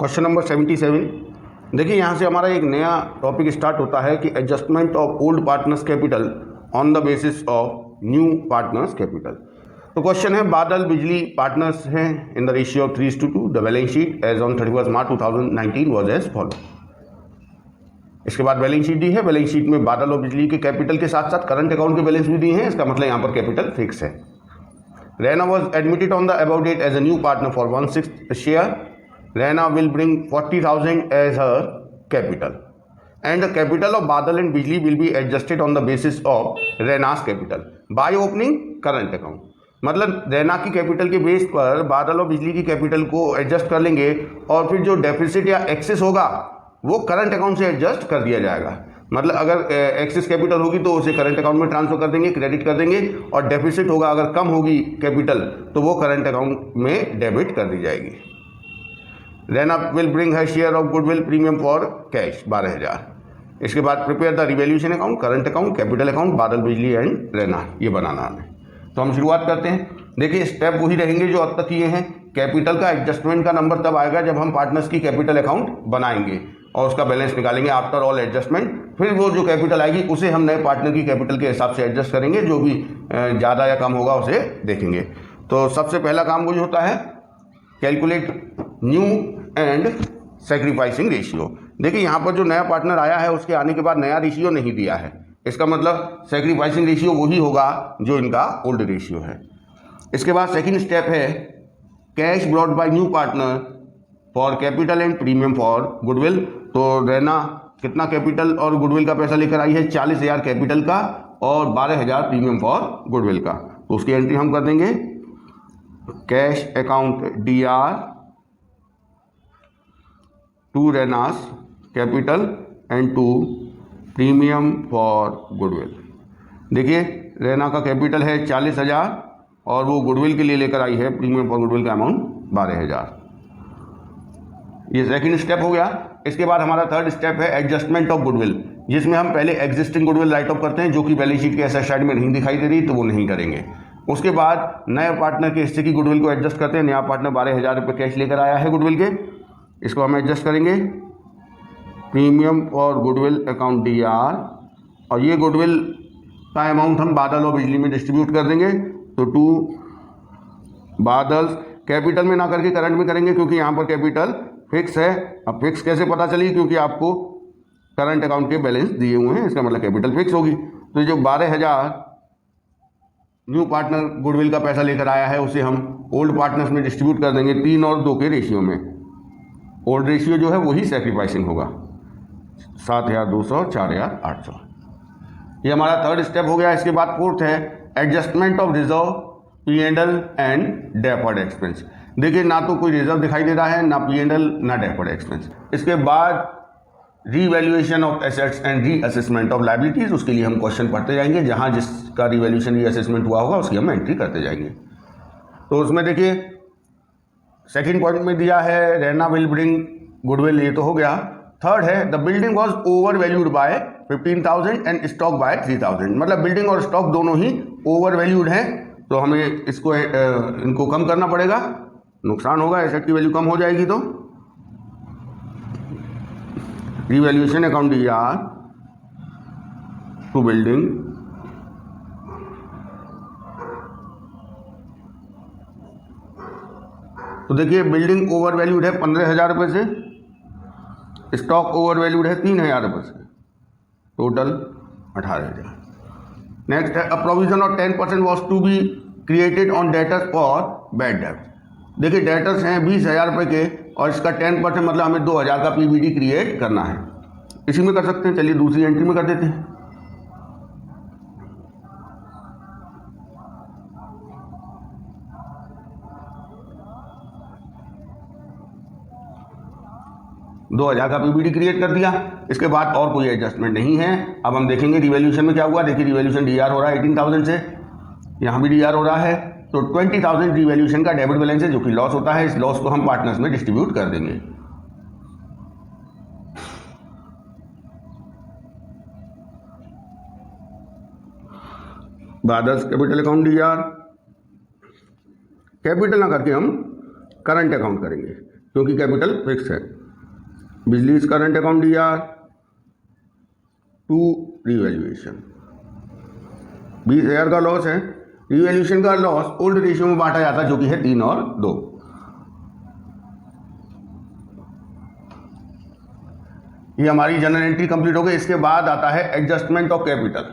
Question number 77। देखिए यहाँ से हमारा एक नया टॉपिक स्टार्ट होता है कि adjustment of old partners capital on the basis of new partners capital. तो क्वेश्चन है, बादल बिजली पार्टनर्स हैं in the ratio of 3:2। The balance sheet as on 31 March 2019 was as follow. इसके बाद बैलेंस शीट दी है। बैलेंस शीट में बादल और बिजली के कैपिटल के साथ साथ करंट अकाउंट के बैलेंस भी दिए हैं। इसका मतलब यहाँ पर कैपिटल फिक्स है। Rana was admitted on the above date as a new partner for 1/6 share. Rana will bring 40,000 as her capital, and the capital of Badal and Bijli will be adjusted on the basis of Rana's capital by opening current account. मतलब रैना की capital के base पर बादल और बिजली की capital को adjust कर लेंगे और फिर जो डेफिसिट या एक्सेस होगा वो करंट अकाउंट से एडजस्ट कर दिया जाएगा। मतलब अगर एक्सेस कैपिटल होगी तो उसे करंट अकाउंट में ट्रांसफर कर देंगे, क्रेडिट कर देंगे, और डेफिसिट होगा अगर कम होगी कैपिटल तो वो करंट अकाउंट में डेबिट कर दी जाएगी। Raina will bring her share of goodwill premium for cash 12,000। इसके बाद prepare the revaluation account, current account, capital account, बादल बिजली एंड रैना, ये बनाना हमें। तो हम शुरुआत करते हैं। देखिए स्टेप वही रहेंगे जो अब तक किए हैं। कैपिटल का एडजस्टमेंट का नंबर तब आएगा जब हम पार्टनर्स की कैपिटल अकाउंट बनाएंगे और उसका बैलेंस निकालेंगे आफ्टर ऑल एडजस्टमेंट। फिर वो जो कैपिटल आएगी उसे हम नए पार्टनर की कैपिटल के हिसाब से एडजस्ट करेंगे, जो भी ज़्यादा या कम होगा उसे देखेंगे। तो सबसे पहला काम वो जो होता है, calculate new and sacrificing ratio. देखिए यहाँ पर जो नया पार्टनर आया है उसके आने के बाद नया रेशियो नहीं दिया है। इसका मतलब सेक्रीफाइसिंग रेशियो वही होगा जो इनका ओल्ड रेशियो है। इसके बाद सेकेंड स्टेप है cash brought by new partner for capital and premium for goodwill. तो रैना कितना कैपिटल और गुडविल का पैसा लेकर आई है? 40,000 कैपिटल का और 12,000 प्रीमियम फॉर गुडविल का। तो उसकी एंट्री हम कर देंगे cash account DR to Raina's capital and to premium for goodwill. देखिए रैना का कैपिटल है 40,000 और वो गुडविल के लिए लेकर आई है प्रीमियम फॉर गुडविल का अमाउंट 12,000। ये सेकंड स्टेप हो गया। इसके बाद हमारा थर्ड स्टेप है एडजस्टमेंट ऑफ गुडविल, जिसमें हम पहले एग्जिस्टिंग गुडविल राइट ऑफ करते हैं जो कि बैलेंस शीट के ऐसा साइड में नहीं दिखाई दे रही, तो वो नहीं करेंगे। उसके बाद नए पार्टनर के हिस्से की गुडविल को एडजस्ट करते हैं। नया पार्टनर 12,000 रुपये कैश लेकर आया है गुडविल के, इसको हम एडजस्ट करेंगे premium for goodwill account DR, और ये गुडविल का अमाउंट हम बादल और बिजली में डिस्ट्रीब्यूट कर देंगे। तो टू बादल, कैपिटल में ना करके करंट में करेंगे क्योंकि यहाँ पर कैपिटल फिक्स है। अब फिक्स कैसे पता चली? क्योंकि आपको करंट अकाउंट के बैलेंस दिए हुए हैं, इसका मतलब कैपिटल फिक्स होगी। तो जो 12,000 न्यू पार्टनर गुडविल का पैसा लेकर आया है उसे हम ओल्ड पार्टनर्स में डिस्ट्रीब्यूट कर देंगे 3 और 2 के रेशियो में। ओल्ड रेशियो जो है वही सेक्रीफाइसिंग होगा, 7,200 और 4,800। ये हमारा थर्ड स्टेप हो गया। इसके बाद फोर्थ है adjustment of reserve, P&L and deferred expense. देखिए ना तो कोई रिजर्व दिखाई दे रहा है, ना P&L ना डेफर्ड एक्सपेंस। इसके बाद revaluation of assets and reassessment of liabilities, उसके लिए हम क्वेश्चन पढ़ते जाएंगे। जहां जिसका रीवैल्यूएशन रीअसेसमेंट हुआ होगा उसकी हम एंट्री करते जाएंगे। तो उसमें देखिए सेकेंड पॉइंट में दिया है रैना विल ब्रिंग गुडविल, ये तो हो गया। थर्ड है the building was over valued by 15,000 and stock by 3,000। मतलब बिल्डिंग और स्टॉक दोनों ही ओवर वैल्यूड हैं, तो हमें इसको इनको कम करना पड़ेगा, नुकसान होगा, एसेट की वैल्यू कम हो जाएगी। तो revaluation account DR to building तो देखिए बिल्डिंग ओवर वैल्यूड है 15,000 रुपये से, स्टॉक ओवर वैल्यूड है 3,000 रुपये से, टोटल 18,000। नेक्स्ट है a provision of 10% was to be created on debtors for bad डेब्ट। देखिए डेटर्स हैं 20,000 रुपये के और इसका 10% मतलब हमें 2,000 का PBD क्रिएट करना है। इसी में कर सकते हैं, चलिए दूसरी एंट्री में कर देते हैं। $2,000 का PBD क्रिएट कर दिया। इसके बाद और कोई एडजस्टमेंट नहीं है। अब हम देखेंगे रिवैल्यूएशन में क्या हुआ। देखिए रिवैल्यूएशन DR हो रहा है 18,000 से, यहाँ भी DR हो रहा है, तो 20,000 रिवैल्यूएशन का डेबिट बैलेंस है जो कि लॉस होता है। इस लॉस को हम पार्टनर्स में डिस्ट्रीब्यूट कर देंगे। बादर्स कैपिटल अकाउंट DR, कैपिटल ना करके हम करंट अकाउंट करेंगे। क्योंकि कैपिटल फिक्स है। Bijli is current account DR to revaluation. 20,000 का लॉस है। रिवैल्यूएशन का लॉस ओल्ड रेशियो में बांटा जाता है जो कि है 3 और 2। ये हमारी जनरल एंट्री कंप्लीट हो गई। इसके बाद आता है एडजस्टमेंट ऑफ कैपिटल।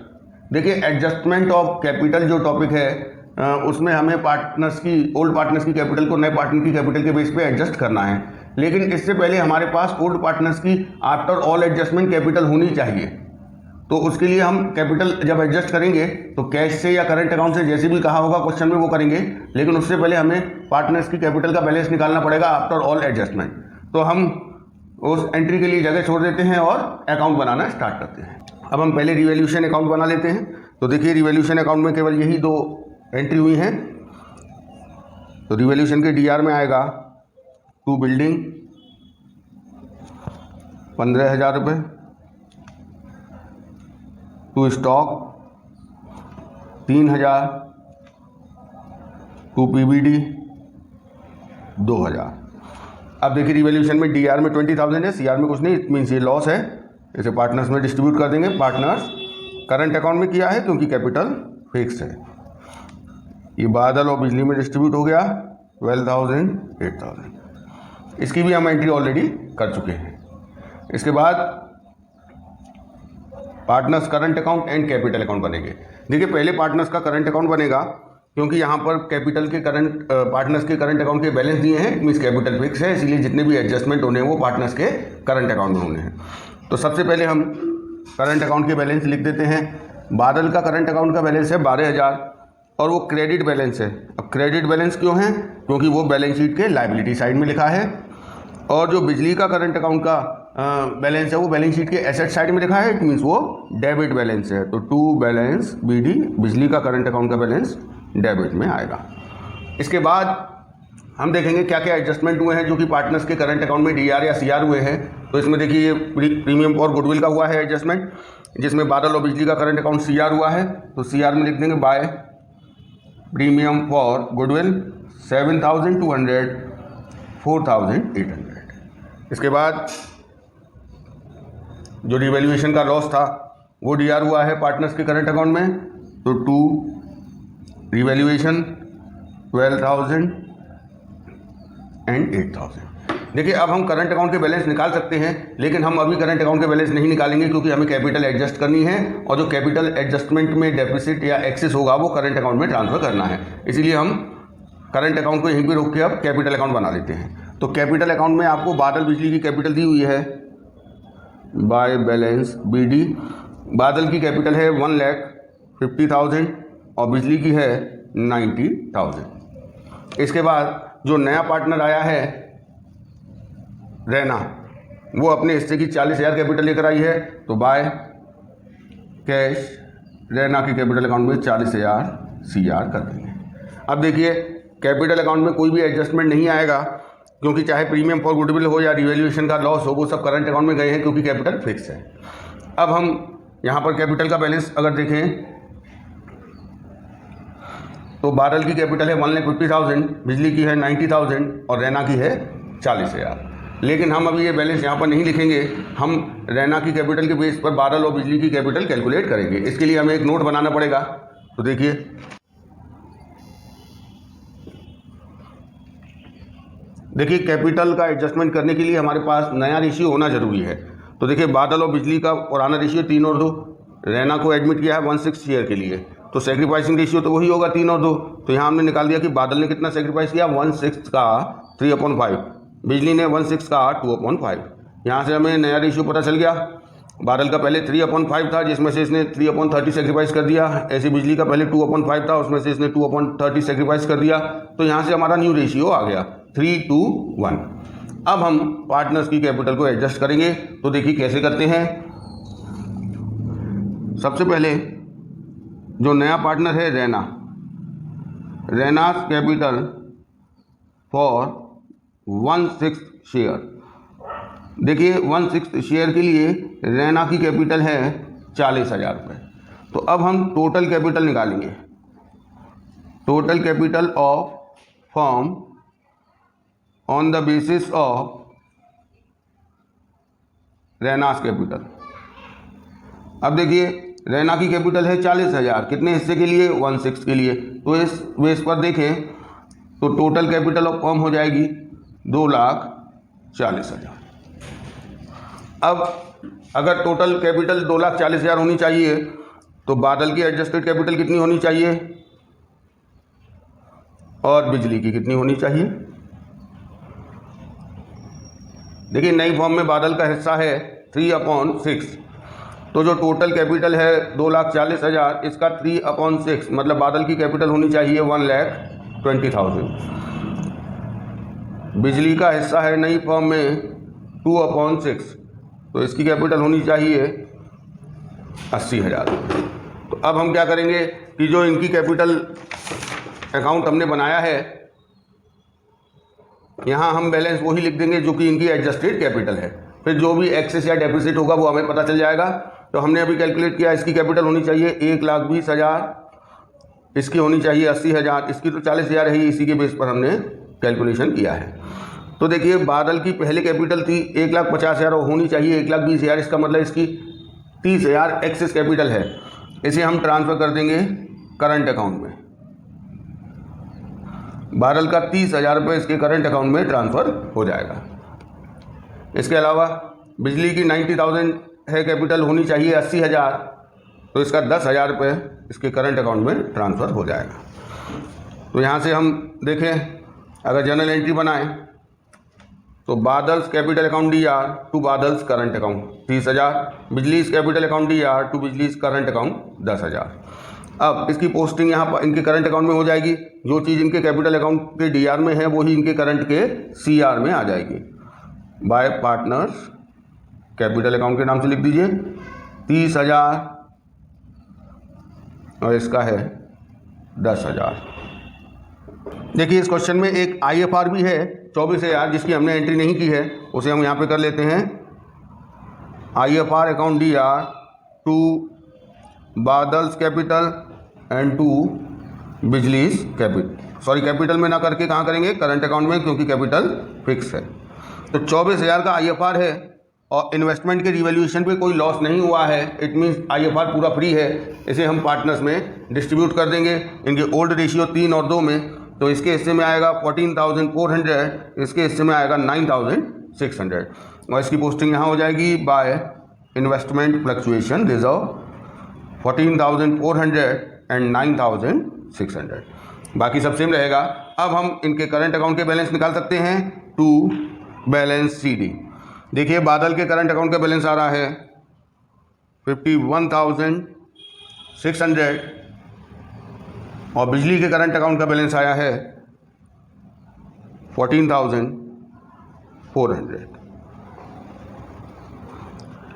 देखिए एडजस्टमेंट ऑफ कैपिटल जो टॉपिक है उसमें हमें पार्टनर्स की ओल्ड पार्टनर्स की कैपिटल को नए पार्टनर की कैपिटल के बेस पे एडजस्ट करना है। लेकिन इससे पहले हमारे पास ओल्ड पार्टनर्स की आफ्टर ऑल एडजस्टमेंट कैपिटल होनी चाहिए। तो उसके लिए हम कैपिटल जब एडजस्ट करेंगे तो कैश से या करंट अकाउंट से जैसे भी कहा होगा क्वेश्चन में वो करेंगे, लेकिन उससे पहले हमें पार्टनर्स की कैपिटल का बैलेंस निकालना पड़ेगा आफ्टर ऑल एडजस्टमेंट। तो हम उस एंट्री के लिए जगह छोड़ देते हैं और अकाउंट बनाना स्टार्ट करते हैं। अब हम पहले रिवैल्यूएशन अकाउंट बना लेते हैं। तो देखिए रिवैल्यूएशन अकाउंट में केवल यही 2 एंट्री हुई हैं। तो रिवैल्यूएशन के DR में आएगा टू बिल्डिंग 15,000 रुपये, टू स्टॉक 3,000, टू PBD 2,000। अब देखिए रिवैल्यूएशन में DR में 20,000 है, CR में कुछ नहीं, इट मीन्स ये लॉस है। इसे पार्टनर्स में डिस्ट्रीब्यूट कर देंगे। पार्टनर्स करंट अकाउंट में किया है क्योंकि कैपिटल फिक्स है। ये बादल और बिजली में डिस्ट्रीब्यूट हो गया 12,000 8,000। इसकी भी हम एंट्री ऑलरेडी कर चुके हैं। इसके बाद partners current account and capital account बनेंगे। देखिए पहले पार्टनर्स का करंट अकाउंट बनेगा क्योंकि यहाँ पर कैपिटल के करंट पार्टनर्स के करंट अकाउंट के बैलेंस दिए हैं, मीन्स कैपिटल फिक्स है, इसीलिए जितने भी एडजस्टमेंट होने हैं वो पार्टनर्स के करंट अकाउंट में होने हैं। तो सबसे पहले हम करंट अकाउंट के बैलेंस लिख देते हैं। बादल का करंट अकाउंट का बैलेंस है 12,000 और वो क्रेडिट बैलेंस है। अब क्रेडिट बैलेंस क्यों है? क्योंकि वो बैलेंस शीट के लायबिलिटी साइड में लिखा है। और जो बिजली का करंट अकाउंट का बैलेंस है वो बैलेंस शीट के एसेट साइड में लिखा है, इट मीन्स वो डेबिट बैलेंस है। तो टू बैलेंस BD बिजली का करंट अकाउंट का बैलेंस डेबिट में आएगा। इसके बाद हम देखेंगे क्या क्या एडजस्टमेंट हुए हैं जो कि पार्टनर्स के करंट अकाउंट में DR या CR हुए हैं। तो इसमें देखिए ये प्रीमियम और गुडविल का हुआ है एडजस्टमेंट, जिसमें बादल और बिजली का करंट अकाउंट CR हुआ है। तो CR में लिख देंगे बाय प्रीमियम फॉर गुडविल 7,200 4,800। इसके बाद जो रिवैल्यूएशन का लॉस था वो DR हुआ है पार्टनर्स के करंट अकाउंट में। तो टू रिवैल्यूएशन 12,000 एंड 8,000। देखिए अब हम करंट अकाउंट के बैलेंस निकाल सकते हैं, लेकिन हम अभी करंट अकाउंट के बैलेंस नहीं निकालेंगे क्योंकि हमें कैपिटल एडजस्ट करनी है और जो कैपिटल एडजस्टमेंट में डेफिसिट या एक्सेस होगा वो करंट अकाउंट में ट्रांसफर करना है। इसीलिए हम करंट अकाउंट को यहीं पे रोक के अब कैपिटल अकाउंट बना लेते हैं। तो कैपिटल अकाउंट में आपको बादल बिजली की कैपिटल दी हुई है बाय बैलेंस BD। बादल की कैपिटल है 1,50,000 और बिजली की है 90,000। इसके बाद जो नया पार्टनर आया है रैना, वो अपने हिस्से की 40,000 कैपिटल लेकर आई है। तो बाय कैश रैना की कैपिटल अकाउंट में 40,000 CR कर देंगे। अब देखिए कैपिटल अकाउंट में कोई भी एडजस्टमेंट नहीं आएगा क्योंकि चाहे प्रीमियम फॉर गुडविल हो या रिवैल्यूएशन का लॉस हो वो सब करंट अकाउंट में गए हैं क्योंकि कैपिटल फिक्स है। अब हम यहाँ पर कैपिटल का बैलेंस अगर देखें तो बादल की कैपिटल है 1,50,000, बिजली की है 90,000 और रैना की है 40,000। लेकिन हम अभी ये बैलेंस यहाँ पर नहीं लिखेंगे, हम रैना की कैपिटल के बेस पर बादल और बिजली की कैपिटल कैलकुलेट करेंगे। इसके लिए हमें एक नोट बनाना पड़ेगा। तो देखिए कैपिटल का एडजस्टमेंट करने के लिए हमारे पास नया रेशियो होना जरूरी है। तो देखिए बादल और बिजली का पुराना रेशियो 3 और 2, रैना को एडमिट किया है 1/6 शेयर के लिए, तो सेक्रीफाइसिंग रेशियो तो वही होगा 3 और 2। तो यहाँ हमने निकाल दिया कि बादल ने कितना सेक्रीफाइस किया 1/6 का 3/5, बिजली ने 1/6 का 2/5। यहाँ से हमें नया रेशियो पता चल गया। बादल का पहले 3/5 था जिसमें से इसने 3/30 सेक्रीफाइस कर दिया। ऐसे बिजली का पहले 2/5 था उसमें से इसने 2/30 सेक्रीफाइस कर दिया। तो यहाँ से हमारा न्यू रेशियो आ गया 3:1। अब हम पार्टनर्स की कैपिटल को एडजस्ट करेंगे। तो देखिए कैसे करते हैं। सबसे पहले जो नया पार्टनर है रैना कैपिटल फॉर 1/6 शेयर। देखिए 1/6 शेयर के लिए रैना की कैपिटल है 40,000 रुपये। तो अब हम टोटल कैपिटल निकालेंगे। Total capital of firm on the basis of Raina's capital. अब देखिए रैना की कैपिटल है 40,000, कितने हिस्से के लिए? 1/6 के लिए। तो इस बेस पर देखें तो टोटल कैपिटल ऑफ फर्म हो जाएगी 2,40,000। अब अगर टोटल कैपिटल 2,40,000 होनी चाहिए तो बादल की एडजस्टेड कैपिटल कितनी होनी चाहिए और बिजली की कितनी होनी चाहिए? देखिए नई फॉर्म में बादल का हिस्सा है 3/6, तो जो टोटल कैपिटल है 2,40,000, इसका 3/6 मतलब बादल की कैपिटल होनी चाहिए 1,20,000। बिजली का हिस्सा है नई फॉर्म में 2/6, तो इसकी कैपिटल होनी चाहिए 80,000। तो अब हम क्या करेंगे कि जो इनकी कैपिटल अकाउंट हमने बनाया है यहाँ हम बैलेंस वही लिख देंगे जो कि इनकी एडजस्टेड कैपिटल है, फिर जो भी एक्सेस या डेफिसिट होगा वो हमें पता चल जाएगा। तो हमने अभी कैलकुलेट किया, इसकी कैपिटल होनी चाहिए 1,20,000, इसकी होनी चाहिए 80,000, इसकी तो 40,000 है, इसी के बेस पर हमने कैलकुलेशन किया है। तो देखिए बादल की पहले कैपिटल थी 1,50,000 होनी चाहिए 1,20,000, इसका मतलब इसकी 30,000 एक्सेस कैपिटल है, इसे हम ट्रांसफ़र कर देंगे करंट अकाउंट में। बादल का 30,000 रुपये इसके करंट अकाउंट में ट्रांसफ़र हो जाएगा। इसके अलावा बिजली की 90,000 है कैपिटल, होनी चाहिए 80,000, तो इसका 10,000 रुपये इसके करंट अकाउंट में ट्रांसफ़र हो जाएगा। तो यहाँ से हम देखें अगर जनरल एंट्री बनाएं तो Badal's capital account DR to Badal's current account 30,000, Bijli's capital account DR to Bijli's current account 10,000। अब इसकी पोस्टिंग यहाँ पर इनके करंट अकाउंट में हो जाएगी, जो चीज़ इनके कैपिटल अकाउंट के DR में है वही इनके करंट के CR में आ जाएगी। बाय पार्टनर्स कैपिटल अकाउंट के नाम से लिख दीजिए 30,000 और इसका है 10,000। देखिए इस क्वेश्चन में एक IFR भी है 24,000 जिसकी हमने एंट्री नहीं की है, उसे हम यहाँ पे कर लेते हैं। IFR account DR to Badal's capital and to Bijli's capital, sorry capital में ना करके कहाँ करेंगे? करंट अकाउंट में, क्योंकि कैपिटल फिक्स है। तो 24,000 का IFR है और इन्वेस्टमेंट के रिवैल्यूएशन पे कोई लॉस नहीं हुआ है, इट मीन्स IFR पूरा फ्री है। इसे हम पार्टनर्स में डिस्ट्रीब्यूट कर देंगे इनके ओल्ड रेशियो 3 और 2 में। तो इसके हिस्से में आएगा 14,400, इसके हिस्से में आएगा 9,600 और इसकी पोस्टिंग यहाँ हो जाएगी by investment fluctuation reserve 14,400 and 9,600, बाकी सब सेम रहेगा। अब हम इनके करंट अकाउंट के बैलेंस निकाल सकते हैं टू बैलेंस CD। देखिए बादल के करंट अकाउंट का बैलेंस आ रहा है 51,600 और बिजली के करंट अकाउंट का बैलेंस आया है 14,400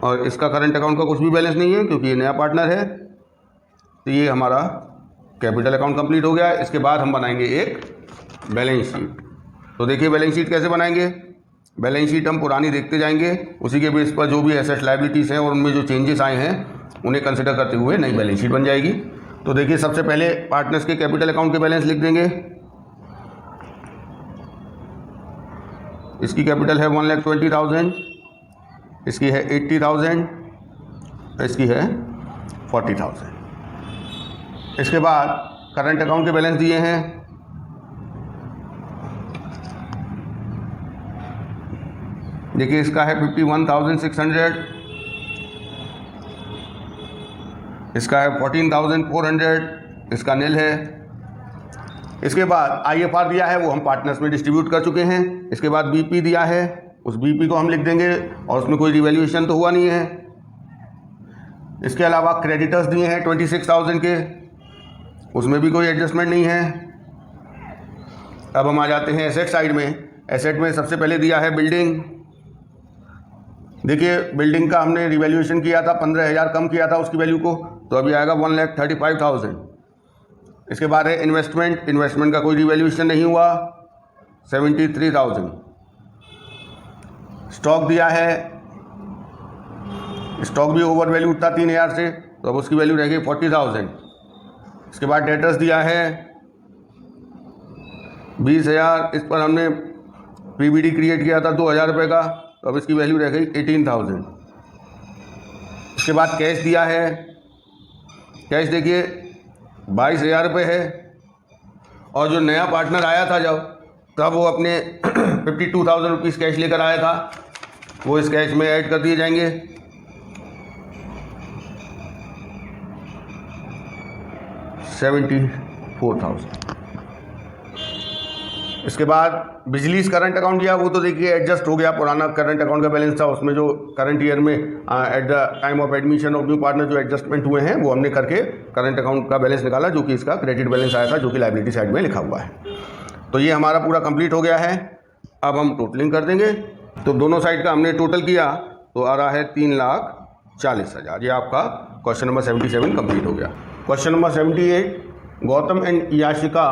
और इसका करंट अकाउंट का कुछ भी बैलेंस नहीं है क्योंकि ये नया पार्टनर है। तो ये हमारा कैपिटल अकाउंट कंप्लीट हो गया। इसके बाद हम बनाएंगे एक बैलेंस शीट। तो देखिए बैलेंस शीट कैसे बनाएंगे? बैलेंस शीट हम पुरानी देखते जाएंगे, उसी के बेस पर जो भी एसेट लायबिलिटीज़ हैं और उनमें जो चेंजेस आए हैं उन्हें कंसिडर करते हुए नई बैलेंस शीट बन जाएगी। तो देखिए सबसे पहले पार्टनर्स के कैपिटल अकाउंट के बैलेंस लिख देंगे। इसकी कैपिटल है 1,20,000, इसकी है 80,000, इसकी है 40,000। इसके बाद करंट अकाउंट के बैलेंस दिए हैं देखिए इसका है 51,600, इसका है 14,400, इसका नील है। इसके बाद IFR दिया है वो हम पार्टनर्स में डिस्ट्रीब्यूट कर चुके हैं। इसके बाद BP दिया है, उस BP को हम लिख देंगे और उसमें कोई रिवैल्यूएशन तो हुआ नहीं है। इसके अलावा क्रेडिटर्स दिए हैं 26,000 के, उसमें भी कोई एडजस्टमेंट नहीं है। अब हम आ जाते हैं एसेट साइड में। एसेट में सबसे पहले दिया है बिल्डिंग। देखिए बिल्डिंग का हमने रिवैल्यूएशन किया था 15,000 कम किया था उसकी वैल्यू को, तो अभी आएगा 1,35,000। इसके बाद है इन्वेस्टमेंट, इन्वेस्टमेंट का कोई रिवैल्यूएशन नहीं हुआ 73,000। स्टॉक दिया है, स्टॉक भी ओवर वैल्यू था 3,000 से, तो अब उसकी वैल्यू रहेगी 40,000। इसके बाद डेटर्स दिया है 20,000, इस पर हमने पीबीडी क्रिएट किया था 2000 रुपये का, तो अब इसकी वैल्यू रह गई 18,000। इसके बाद कैश दिया है, कैश देखिए 22,000 रुपये है, और जो नया पार्टनर आया था तब वो अपने 52,000 रुपीज़ कैश लेकर आया था, वो इस कैश में ऐड कर दिए जाएंगे। $74,000। इसके बाद बिजली करंट अकाउंट दिया, वो तो देखिए एडजस्ट हो गया, पुराना करंट अकाउंट का बैलेंस था, उसमें जो करंट ईयर में at the time of admission of new partner जो एडजस्टमेंट हुए हैं वो हमने करके करंट अकाउंट का बैलेंस निकाला, जो कि इसका क्रेडिट बैलेंस आया था, जो कि लायबिलिटी साइड में लिखा हुआ है। तो ये हमारा पूरा कंप्लीट हो गया है। अब हम टोटलिंग कर देंगे। तो दोनों साइड का हमने टोटल किया तो आ रहा है 3,40,000। ये आपका क्वेश्चन नंबर 77 कंप्लीट हो गया। Question number 78, Gautam and Yashika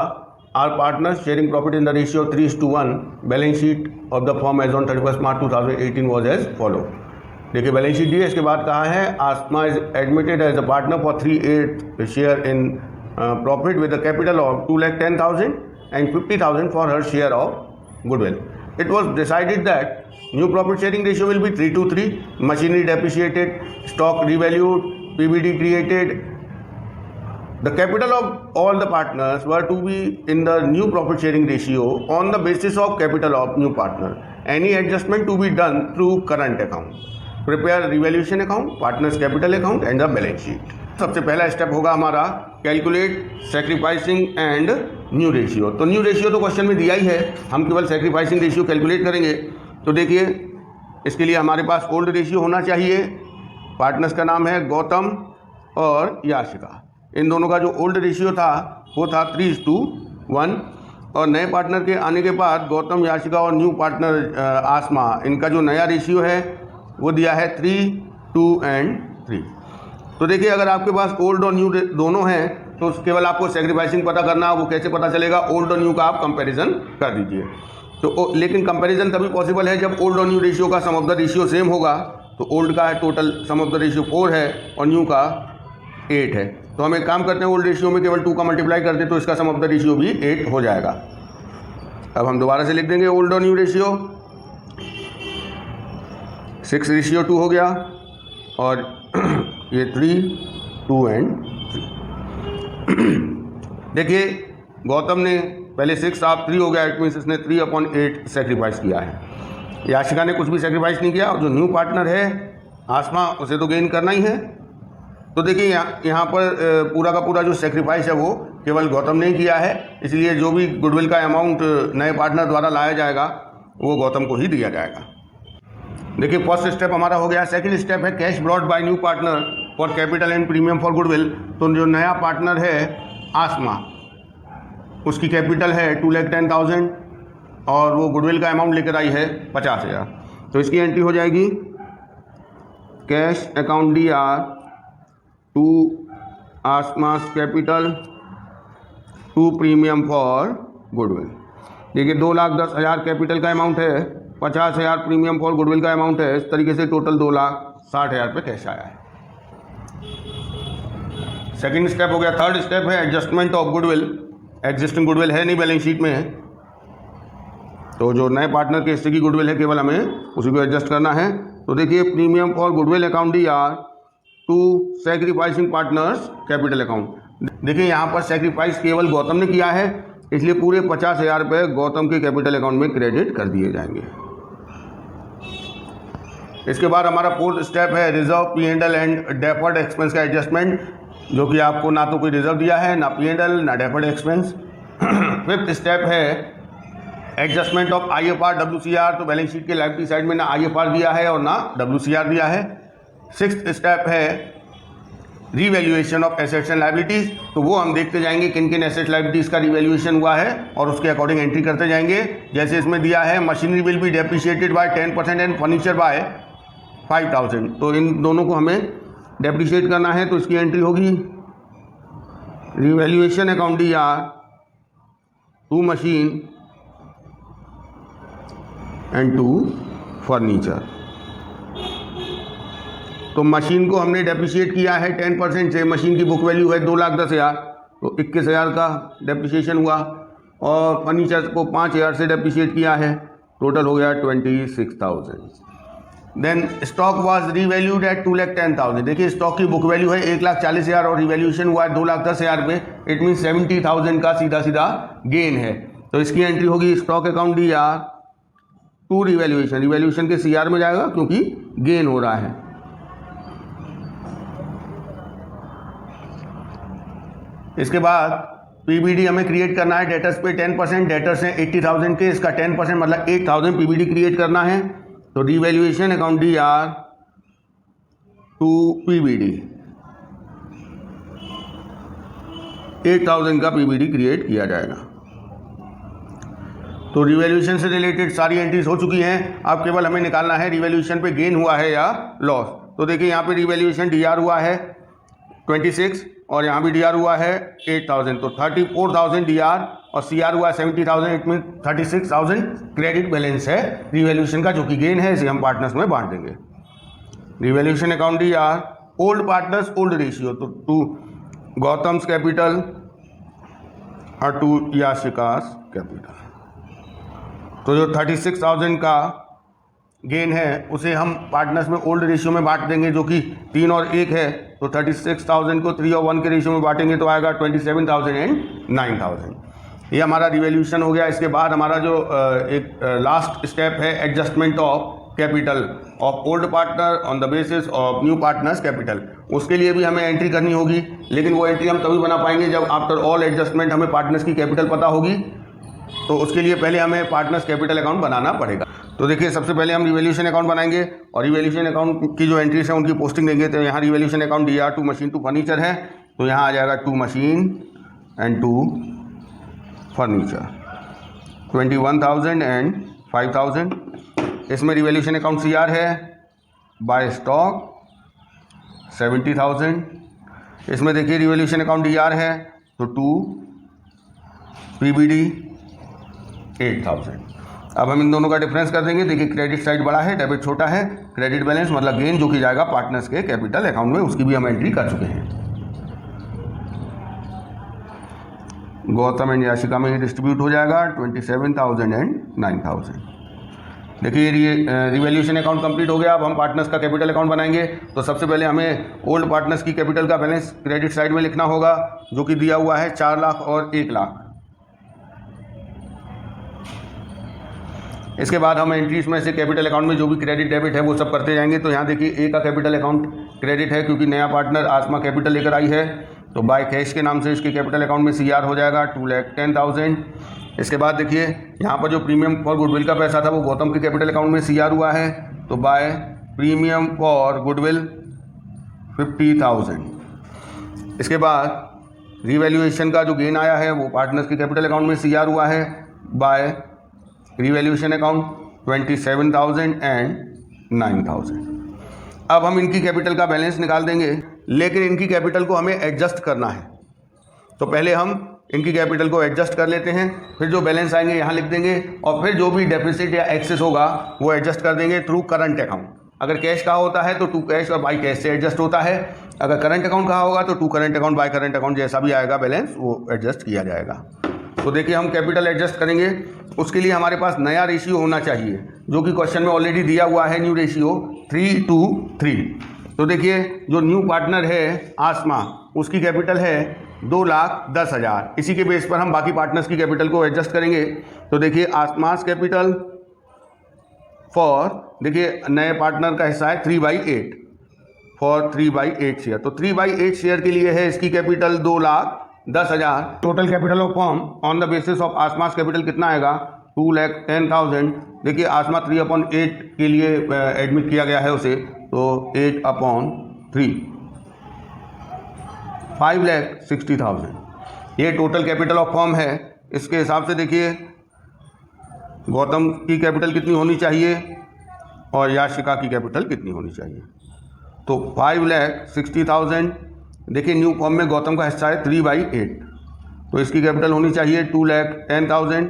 are partners sharing profit in the ratio 3:1। Balance sheet of the firm as on 31 March 2018 was as follow. देखिए बैलेंस शीट दी है, इसके बाद कहा है Asma is admitted as a partner for 3/8 share in profit with a capital of 2,10,000 and 50,000 for her share of goodwill. It was decided that new profit sharing ratio will be 3:3. Machinery depreciated, stock revalued, PBD created. The capital of all the partners were to be in the new profit sharing ratio on the basis of capital of new partner. Any adjustment to be done through current account. Prepare revaluation account, partners capital account and the balance sheet. सबसे पहला step होगा हमारा calculate sacrificing and new ratio. तो new ratio तो question में दिया ही है, हम केवल सैक्रिफाइसिंग रेशियो कैलकुलेट करेंगे। तो देखिए इसके लिए हमारे पास ओल्ड रेशियो होना चाहिए। पार्टनर्स का नाम है गौतम और याशिका, इन दोनों का जो ओल्ड रेशियो था वो था 3:1, और नए पार्टनर के आने के बाद गौतम, याशिका और न्यू पार्टनर आसमा, इनका जो नया रेशियो है वो दिया है 3, 2 and 3। तो देखिए अगर आपके पास ओल्ड और न्यू दोनों हैं तो केवल आपको सैक्रिफाइसिंग पता करना, वो कैसे पता चलेगा, ओल्ड और न्यू का आप कंपैरिजन कर दीजिए। तो लेकिन कंपैरिजन तभी पॉसिबल है जब ओल्ड और न्यू रेशियो का सम ऑफ द रेशियो सेम होगा। तो ओल्ड का total sum of the ratio 4 है और न्यू का 8 है। तो हम एक काम करते हैं, ओल्ड रेशियो में केवल 2 का मल्टीप्लाई करते हैं तो इसका सम ऑफ द रेशियो भी 8 हो जाएगा। अब हम दोबारा से लिख देंगे ओल्ड और न्यू रेशियो। 6:2 हो गया, और ये 3, 2 and 3। देखिए गौतम ने पहले 6 आप 3 हो गया, इट मीन्स इसने 3/8 सेक्रीफाइस किया है। याशिका ने कुछ भी सेक्रीफाइस नहीं किया, और जो न्यू पार्टनर है आसमा, उसे तो गेन करना ही है। तो देखिए यहाँ पर पूरा का पूरा जो सेक्रीफाइस है वो केवल गौतम ने ही किया है, इसलिए जो भी गुडविल का अमाउंट नए पार्टनर द्वारा लाया जाएगा वो गौतम को ही दिया जाएगा। देखिए फर्स्ट स्टेप हमारा हो गया। सेकंड स्टेप है cash brought by new partner for capital and premium for goodwill. तो जो नया पार्टनर है आसमा, उसकी कैपिटल है 2,10,000 और वो गुडविल का अमाउंट लेकर आई है 50,000। तो इसकी एंट्री हो जाएगी cash account DR to Asma's capital to premium for goodwill. देखिए 2,10,000 कैपिटल का अमाउंट है, 50,000 प्रीमियम फॉर गुडविल का अमाउंट है। इस तरीके से टोटल 2,60,000 पे कैश आया है। सेकंड स्टेप हो गया। थर्ड स्टेप है adjustment of goodwill. Existing goodwill है नहीं बैलेंस शीट में, तो जो नए पार्टनर के हिस्से की गुडविल है केवल हमें उसी को एडजस्ट करना है। तो देखिए premium for goodwill account DR to sacrificing partners capital account. देखिए यहाँ पर सैक्रिफाइस केवल गौतम ने किया है, इसलिए पूरे 50,000 रुपये गौतम के कैपिटल अकाउंट में क्रेडिट कर दिए जाएंगे। इसके बाद हमारा फोर्थ स्टेप है reserve P&L and deferred expense का एडजस्टमेंट, जो कि आपको ना तो कोई रिजर्व दिया है, ना P&L, ना डेफर्ड एक्सपेंस। फिफ्थ स्टेप है एडजस्टमेंट ऑफ IFR WCR। तो बैलेंस शीट के लायबिलिटी साइड में ना IFR दिया है और ना WCR दिया है। सिक्स्थ स्टेप है revaluation of assets and liabilities. तो वो हम देखते जाएंगे किन किन एसेट लायबिलिटीज़ का रिवैल्यूएशन हुआ है और उसके अकॉर्डिंग एंट्री करते जाएंगे। जैसे इसमें दिया है machinery will be depreciated by 10% and furniture by 5,000। तो इन दोनों को हमें डेप्रिशिएट करना है, तो इसकी एंट्री होगी revaluation account DR to machine and to furniture. तो मशीन को हमने डेप्रिशिएट किया है 10% से। मशीन की बुक वैल्यू है 2,10,000, तो 21,000 का डेप्रिशिएशन हुआ। और फर्नीचर को 5,000 से डेप्रिशिएट किया है, टोटल हो गया 26,000। Then stock was revalued at 2,10,000। देखिए स्टॉक की बुक वैल्यू है 1,40,000 और रिवैल्यूएशन हुआ है 2,10,000 पे। इट मीन 70,000 का सीधा सीधा गेन है। तो इसकी एंट्री होगी stock account DR to revaluation. Revaluation के CR में जाएगा क्योंकि गेन हो रहा है। इसके बाद PBD हमें क्रिएट करना है डेटर्स पे 10%। डेटर्स हैं 80,000 के, इसका 10% मतलब 8,000 PBD क्रिएट करना है। तो revaluation account DR to PBD 8,000 का PBD क्रिएट किया जाएगा। तो रिवैल्यूएशन से रिलेटेड सारी एंट्रीज हो चुकी हैं। अब केवल हमें निकालना है रिवैल्यूएशन पे गेन हुआ है या लॉस। तो देखिए यहाँ पे रिवैल्यूएशन DR हुआ है 26 और यहाँ भी DR हुआ है 8,000। तो 34,000 DR और CR हुआ 70,000। इट मीन 36,000 क्रेडिट बैलेंस है रिवैल्यूएशन का, जो कि गेन है। इसे हम पार्टनर्स में बांट देंगे। Revaluation account DR old partners old ratio, तो टू गौतम्स कैपिटल और टू याशिकास कैपिटल। तो जो 36,000 का गेन है उसे हम पार्टनर्स में ओल्ड रेशियो में बांट देंगे, जो कि 3 और 1 है। तो 36,000 को 3 और 1 के रेशियो में बांटेंगे तो आएगा 27,000 एंड 9,000। ये हमारा रिवैल्यूएशन हो गया। इसके बाद हमारा जो एक लास्ट स्टेप है adjustment of capital of old partner on the basis of new partners capital. उसके लिए भी हमें एंट्री करनी होगी, लेकिन वो एंट्री हम तभी बना पाएंगे जब आफ्टर ऑल एडजस्टमेंट हमें पार्टनर्स की कैपिटल पता होगी। तो उसके लिए पहले हमें पार्टनर्स कैपिटल अकाउंट बनाना पड़ेगा। तो देखिए सबसे पहले हम रिवैल्यूएशन अकाउंट बनाएंगे और रिवैल्यूएशन अकाउंट की जो एंट्रीज है उनकी पोस्टिंग देंगे। तो यहाँ revaluation account DR to machine to furniture है, तो यहाँ आ जाएगा to machine and to furniture 21,000 and 5,000। इसमें रिवैल्यूएशन अकाउंट CR है बाय स्टॉक 70,000। इसमें देखिए रिवैल्यूएशन अकाउंट DR है तो टू PBD 8,000। अब हम इन दोनों का डिफरेंस कर देंगे। देखिए क्रेडिट साइड बड़ा है, डेबिट छोटा है। क्रेडिट बैलेंस मतलब गेन जो कि जाएगा पार्टनर्स के कैपिटल अकाउंट में, उसकी भी हम एंट्री कर चुके हैं। गौतम एंड याशिका में ये डिस्ट्रीब्यूट हो जाएगा 27,000 एंड 9,000। देखिए ये रिवैल्यूएशन अकाउंट कंप्लीट हो गया। अब हम पार्टनर्स का कैपिटल अकाउंट बनाएंगे। तो सबसे पहले हमें ओल्ड पार्टनर्स की कैपिटल का बैलेंस क्रेडिट साइड में लिखना होगा, जो कि दिया हुआ है 4 लाख और 1 लाख। इसके बाद हम एंट्रीज में से कैपिटल अकाउंट में जो भी क्रेडिट डेबिट है वो सब करते जाएंगे। तो यहाँ देखिए A का कैपिटल अकाउंट क्रेडिट है क्योंकि नया पार्टनर आसमा कैपिटल लेकर आई है। तो बाय कैश के नाम से इसके कैपिटल अकाउंट में CR हो जाएगा 2,10,000। इसके बाद देखिए यहाँ पर जो प्रीमियम फॉर गुडविल का पैसा था वो गौतम के कैपिटल अकाउंट में CR हुआ है। तो बाय प्रीमियम फॉर गुडविल 50,000। इसके बाद रिवैल्यूएशन का जो गेन आया है वो पार्टनर्स के कैपिटल अकाउंट में CR हुआ है बाय रिवैल्यूएशन अकाउंट 27,000 एंड 9,000। अब हम इनकी कैपिटल का बैलेंस निकाल देंगे, लेकिन इनकी कैपिटल को हमें एडजस्ट करना है। तो पहले हम इनकी कैपिटल को एडजस्ट कर लेते हैं, फिर जो बैलेंस आएंगे यहाँ लिख देंगे और फिर जो भी डेफिसिट या एक्सेस होगा वो एडजस्ट कर देंगे थ्रू करंट अकाउंट। अगर कैश कहा होता है तो टू कैश और बाई कैश से एडजस्ट होता है। अगर करंट अकाउंट कहा होगा तो to current account by current account, जैसा भी आएगा बैलेंस वो एडजस्ट किया जाएगा। तो देखिए हम कैपिटल एडजस्ट करेंगे, उसके लिए हमारे पास नया रेशियो होना चाहिए, जो कि क्वेश्चन में ऑलरेडी दिया हुआ है न्यू रेशियो 3:3। तो देखिए जो न्यू पार्टनर है आसमा, उसकी कैपिटल है 2,10,000। इसी के बेस पर हम बाकी पार्टनर्स की कैपिटल को एडजस्ट करेंगे। तो देखिए आसमास कैपिटल फॉर, देखिए नए पार्टनर का हिस्सा है 3/8 फॉर 3/8 शेयर। तो 3/8 शेयर के लिए है इसकी capital 2,10,000। Total capital of firm on the basis of Asma's capital कितना आएगा 2,10,000। देखिए आसमा 3/8 के लिए एडमिट किया गया है उसे, तो 8/3 5,60,000 ये टोटल कैपिटल ऑफ फर्म है। इसके हिसाब से देखिए गौतम की कैपिटल कितनी होनी चाहिए और याशिका की कैपिटल कितनी होनी चाहिए। तो 5,60,000। देखिए न्यू फॉर्म में गौतम का हिस्सा है 3/8, तो इसकी कैपिटल होनी चाहिए 2,10,000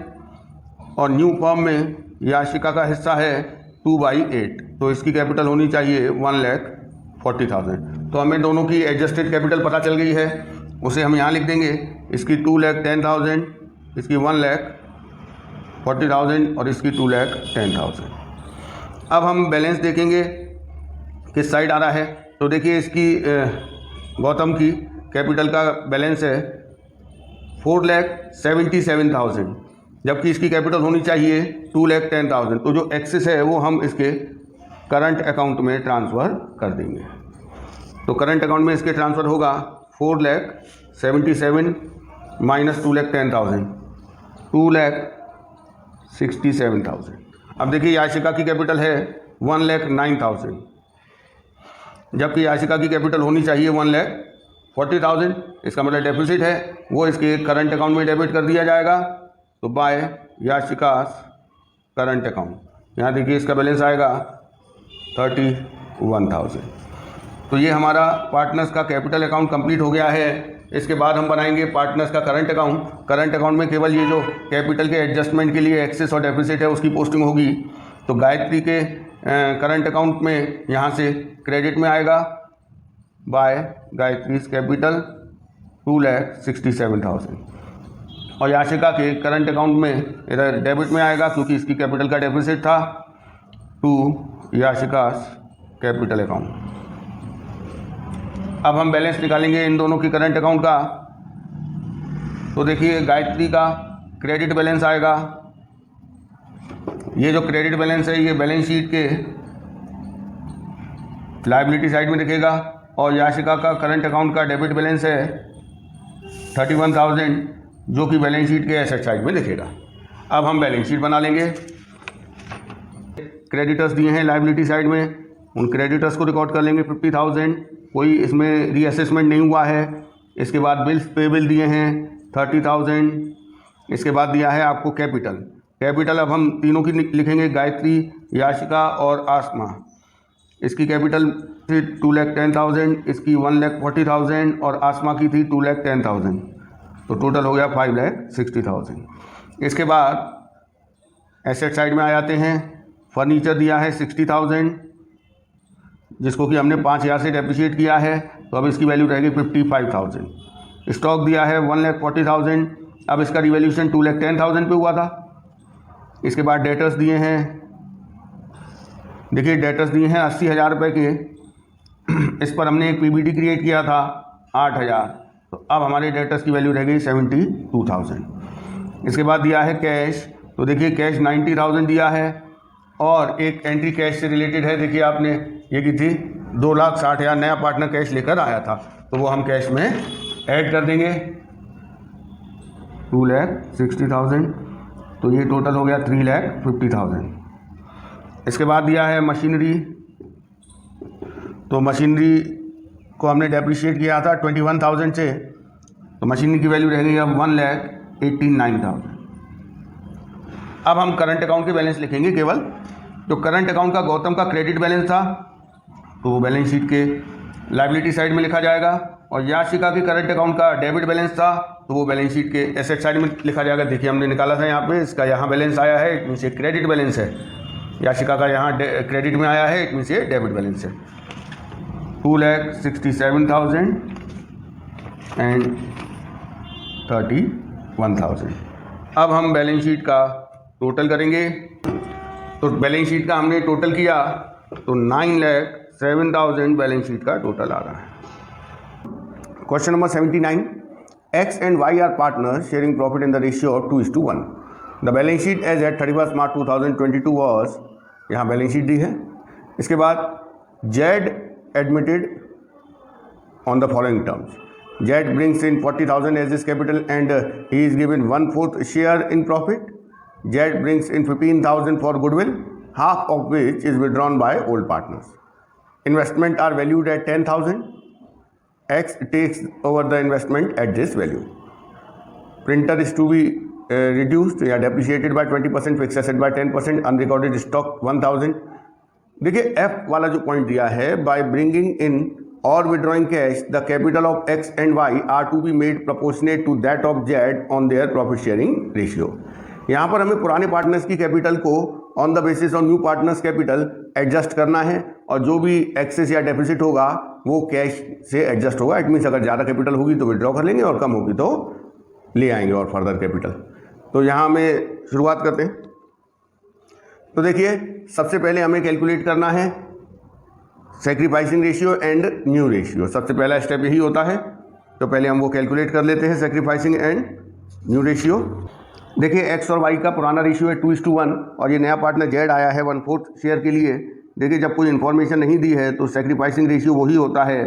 और न्यू फॉर्म में याशिका का हिस्सा है 2/8, तो इसकी कैपिटल होनी चाहिए 1,40,000। तो हमें दोनों की एडजस्टेड कैपिटल पता चल गई है, उसे हम यहाँ लिख देंगे। इसकी 2,10,000, इसकी 1,40,000। 40,000 और इसकी 2,10,000। अब हम बैलेंस देखेंगे किस साइड आ रहा है। तो देखिए इसकी गौतम की कैपिटल का बैलेंस है 4,77,000, जबकि इसकी कैपिटल होनी चाहिए 2,10,000। तो जो एक्सेस है वो हम इसके करंट अकाउंट में ट्रांसफ़र कर देंगे। तो करंट अकाउंट में इसके ट्रांसफ़र होगा 4,77,000 माइनस 2,10,000, 2,67,000। अब देखिए याशिका की कैपिटल है 1,09,000, जबकि याशिका की कैपिटल होनी चाहिए 1,40,000। इसका मतलब डेफिसिट है, वो इसके करंट अकाउंट में डेबिट कर दिया जाएगा। तो बाय याशिकास करंट अकाउंट, यहाँ देखिए इसका बैलेंस आएगा 31,000। तो ये हमारा पार्टनर्स का कैपिटल अकाउंट कंप्लीट हो गया है। इसके बाद हम बनाएंगे पार्टनर्स का करंट अकाउंट। करंट अकाउंट में केवल ये जो कैपिटल के एडजस्टमेंट के लिए एक्सेस और डेफिसिट है उसकी पोस्टिंग होगी। तो गायत्री के करंट अकाउंट में यहाँ से क्रेडिट में आएगा बाय गायत्रीज कैपिटल 2,67,000, और याशिका के करंट अकाउंट में इधर डेबिट में आएगा क्योंकि इसकी कैपिटल का डेफिसिट था, टू याशिकास कैपिटल अकाउंट। अब हम बैलेंस निकालेंगे इन दोनों की करंट अकाउंट का। तो देखिए गायत्री का क्रेडिट बैलेंस आएगा, ये जो क्रेडिट बैलेंस है ये बैलेंस शीट के लायबिलिटी साइड में दिखेगा, और याशिका का करंट अकाउंट का डेबिट बैलेंस है 31,000 जो कि बैलेंस शीट के एसेट साइड में दिखेगा। अब हम बैलेंस शीट बना लेंगे। क्रेडिटर्स दिए हैं लायबिलिटी साइड में, उन क्रेडिटर्स को रिकॉर्ड कर लेंगे 50,000, कोई इसमें रीअसेसमेंट नहीं हुआ है। इसके बाद बिल्स पेबल दिए हैं 30,000। इसके बाद दिया है आपको कैपिटल अब हम तीनों की लिखेंगे, गायत्री, याशिका और आसमा। इसकी कैपिटल थी 2,10,000, इसकी 1,40,000 और आसमा की थी 2,10,000। तो टोटल हो गया 5,60,000। इसके बाद एसेट साइड में आ जाते हैं। फर्नीचर दिया है 60,000, जिसको कि हमने 5,000 से डेप्रिशिएट किया है, तो अब इसकी वैल्यू रहेगी 55,000। स्टॉक दिया है 1,40,000, अब इसका रिवैल्यूएशन 2,10,000 पे हुआ था। इसके बाद डेटर्स दिए हैं, देखिए डेटर्स दिए हैं 80,000 रुपये के। इस पर हमने एक पीबीटी क्रिएट किया था 8,000, तो अब हमारे डेटर्स की वैल्यू रह गई 72,000। इसके बाद दिया है कैश, तो देखिए कैश 90,000 दिया है, और एक एंट्री कैश से रिलेटेड है। देखिए आपने ये की थी 2,60,000 नया पार्टनर कैश लेकर आया था, तो वो हम कैश में ऐड कर देंगे 2,60,000। तो ये टोटल हो गया 3,50,000। इसके बाद दिया है मशीनरी, तो मशीनरी को हमने डेप्रिशिएट किया था 21,000 से, तो मशीनरी की वैल्यू रह गई अब 1,89,000। अब हम करंट अकाउंट के बैलेंस लिखेंगे केवल। जो करंट अकाउंट का गौतम का क्रेडिट बैलेंस था तो वो बैलेंस शीट के लायबिलिटी साइड में लिखा जाएगा, और याशिका के करंट अकाउंट का डेबिट बैलेंस था तो वो बैलेंस शीट के एसेट साइड में लिखा जाएगा। देखिए हमने निकाला था यहाँ पे, इसका यहाँ बैलेंस आया है, इट मीन्स ये क्रेडिट बैलेंस है। याशिका का यहाँ क्रेडिट में आया है, इट मीन्स ये डेबिट बैलेंस है। 2,67,000 एंड 31,000। अब हम बैलेंस शीट का टोटल करेंगे। तो बैलेंस शीट का हमने टोटल किया तो 9,07,000 बैलेंस शीट का टोटल आ रहा है। Question number 79, X and Y are partners sharing profit in the ratio of 2:1. The balance sheet as at 31st March 2022 was, यहाँ बैलेंस शीट दी है। इसके बाद Z admitted on the following terms. Z brings in 40,000 as his capital and he is given 1/4 share in profit. Z brings in 15,000 for goodwill, half of which is withdrawn by old partners. Investment are valued at 10,000. X takes over the investment at this value. Printer is to be reduced या depreciated by 20%, fixed asset by 10%, unrecorded stock 1,000. देखिए F वाला जो point दिया है, by bringing in or withdrawing cash, the capital of X and Y are to be made proportionate to that of Z on their profit sharing ratio. यहाँ पर हमें पुराने partners की कैपिटल को on the basis on new partners capital adjust करना है, और जो भी एक्सेस या डेफिसिट होगा वो कैश से एडजस्ट होगा। इट मीन्स अगर ज़्यादा कैपिटल होगी तो विड्रॉ कर लेंगे और कम होगी तो ले आएंगे और फर्दर कैपिटल। तो यहाँ में शुरुआत करते हैं। तो देखिए सबसे पहले हमें कैलकुलेट करना है sacrificing ratio and new ratio. सबसे पहला स्टेप यही होता है, तो पहले हम वो कैलकुलेट कर लेते हैं सैक्रिफाइसिंग एंड न्यू रेशियो। देखिए एक्स और वाई का पुराना रेशियो है 2:1 और ये नया पार्टनर जेड आया है 1/4 शेयर के लिए। देखिए जब कोई इन्फॉर्मेशन नहीं दी है तो सैक्रिफाइसिंग रेशियो वही होता है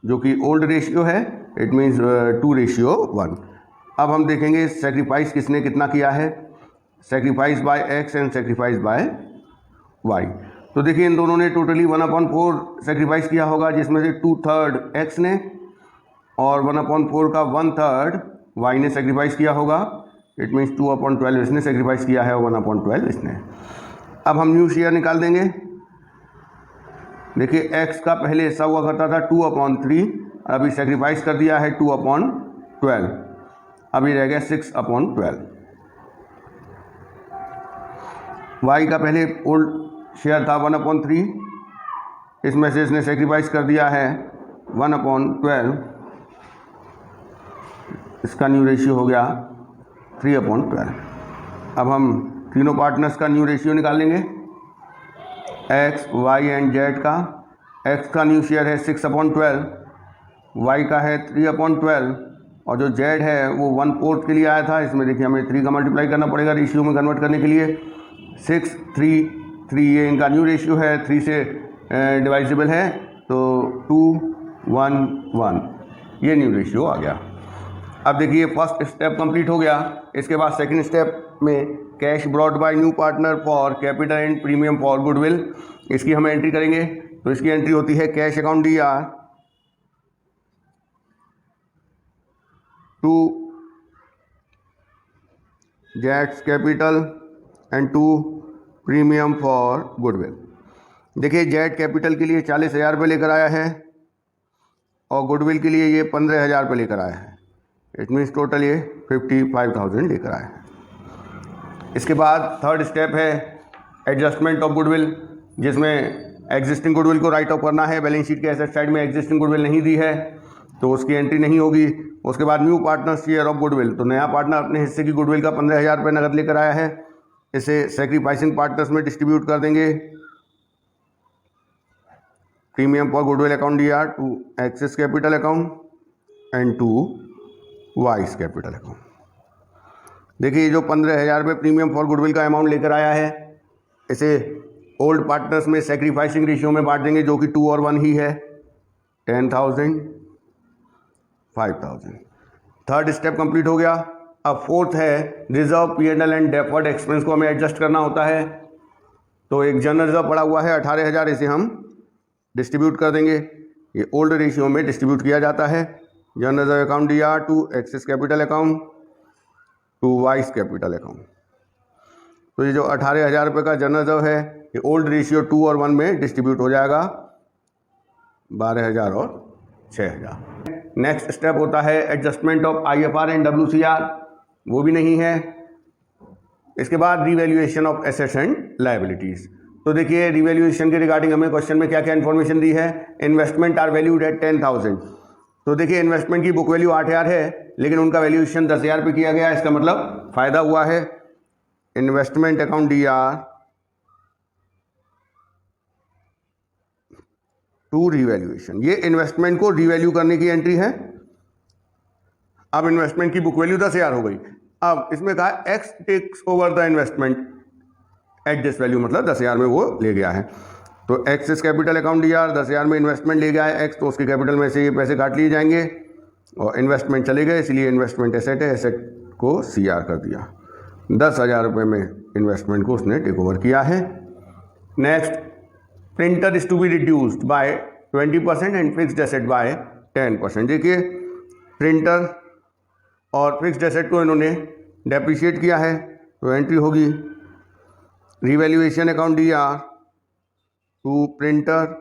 जो कि ओल्ड रेशियो है, इट मीन्स 2:1। अब हम देखेंगे सैक्रिफाइस किसने कितना किया है, sacrifice by X and sacrifice by Y. तो देखिए इन दोनों ने टोटली 1/4 सैक्रिफाइस किया होगा, जिसमें से 2/3 एक्स ने और 1/4 का 1/3 वाई ने सैक्रिफाइस किया होगा। इट मीन्स 2/12 इसने सैक्रिफाइस किया है और 1/12 इसने। अब हम न्यू शेयर निकाल देंगे। देखिए एक्स का पहले हिस्सा हुआ करता था 2/3, अभी सैक्रिफाइस कर दिया है 2/12, अभी रह गया 6/12। वाई का पहले ओल्ड शेयर था 1/3, इसमें से इसने सेक्रीफाइस कर दिया है 1/12, इसका न्यू रेशियो हो गया 3/12। अब हम तीनों पार्टनर्स का न्यू रेशियो निकाल लेंगे, एक्स वाई एंड जेड का। एक्स का न्यू शेयर है 6/12, वाई का है 3/12 और जो जेड है वो 1/4 के लिए आया था। इसमें देखिए हमें 3 का मल्टीप्लाई करना पड़ेगा रेशियो में कन्वर्ट करने के लिए। 6, 3 ये इनका न्यू रेशियो है, 3 से डिवाइजिबल है तो 2, 1, 1 ये न्यू रेशियो आ गया। अब देखिए फर्स्ट स्टेप कंप्लीट हो गया। इसके बाद सेकंड स्टेप में cash brought by new partner for capital and premium for goodwill, इसकी हम एंट्री करेंगे। तो इसकी एंट्री होती है कैश अकाउंट DR टू जेड्स capital and to premium for goodwill. देखिए जेड कैपिटल के लिए 40,000 रुपये लेकर आया है और गुडविल के लिए ये 15,000 रुपये लेकर आया है। इट मीन्स टोटल ये 55,000 लेकर आया है। इसके बाद थर्ड स्टेप है एडजस्टमेंट ऑफ गुडविल, जिसमें एग्जिस्टिंग गुडविल को राइट ऑफ करना है। बैलेंस शीट के एसेट साइड में एग्जिस्टिंग गुडविल नहीं दी है तो उसकी एंट्री नहीं होगी। उसके बाद new partner share of goodwill, तो नया पार्टनर अपने हिस्से की गुडविल का 15,000 रुपये नगद लेकर आया है, इसे सैक्रिफाइसिंग पार्टनर्स में डिस्ट्रीब्यूट कर देंगे। Premium for goodwill account DR to X's capital account and to Y's capital account. देखिए जो 15,000 रुपये प्रीमियम फॉर गुडविल का अमाउंट लेकर आया है, इसे ओल्ड पार्टनर्स में सैक्रिफाइसिंग रेशियो में बांट देंगे, जो कि 2 और 1 ही है। 10,000, 5,000। थर्ड स्टेप कंप्लीट हो गया। अब फोर्थ है reserve, P&L and deferred expense को हमें एडजस्ट करना होता है। तो एक जनरल रिजर्व पड़ा हुआ है 18,000, इसे हम डिस्ट्रीब्यूट कर देंगे। ये ओल्ड रेशियो में डिस्ट्रीब्यूट किया जाता है। General reserve account DR to X's capital account to Y's capital account. तो ये जो 18,000 रुपये का जनरल रिजर्व है ये ओल्ड रेशियो 2 और 1 में डिस्ट्रीब्यूट हो जाएगा, 12,000 और 6,000। नेक्स्ट स्टेप होता है adjustment of IFR and WCR, वो भी नहीं है। इसके बाद revaluation of assets and liabilities. तो देखिए रिवैल्यूएशन के रिगार्डिंग हमें क्वेश्चन में क्या क्या इन्फॉर्मेशन दी है। Investment are valued at 10,000। तो देखिए इन्वेस्टमेंट की बुक वैल्यू 8,000 है, लेकिन उनका वैल्यूएशन 10,000 पे किया गया, इसका मतलब फ़ायदा हुआ है। Investment account DR to revaluation, ये इन्वेस्टमेंट को रिवैल्यू करने की एंट्री है। अब इन्वेस्टमेंट की बुक वैल्यू 10,000 हो गई। अब इसमें कहा X takes over the investment at this value, मतलब 10,000 में वो ले गया है। तो एक्सिस कैपिटल अकाउंट DR 10,000 में इन्वेस्टमेंट ले गया है एक्स, तो उसके कैपिटल में से ये पैसे काट लिए जाएंगे और इन्वेस्टमेंट चले गए, इसलिए इन्वेस्टमेंट एसेट है, एसेट को CR कर दिया। 10,000 रुपये में इन्वेस्टमेंट को उसने टेक ओवर किया है। Next, printer is to be reduced by 20% and fixed asset by 10%। देखिए प्रिंटर और फिक्स्ड एसेट को इन्होंने डेप्रिशिएट किया है, तो एंट्री होगी revaluation account DR to printer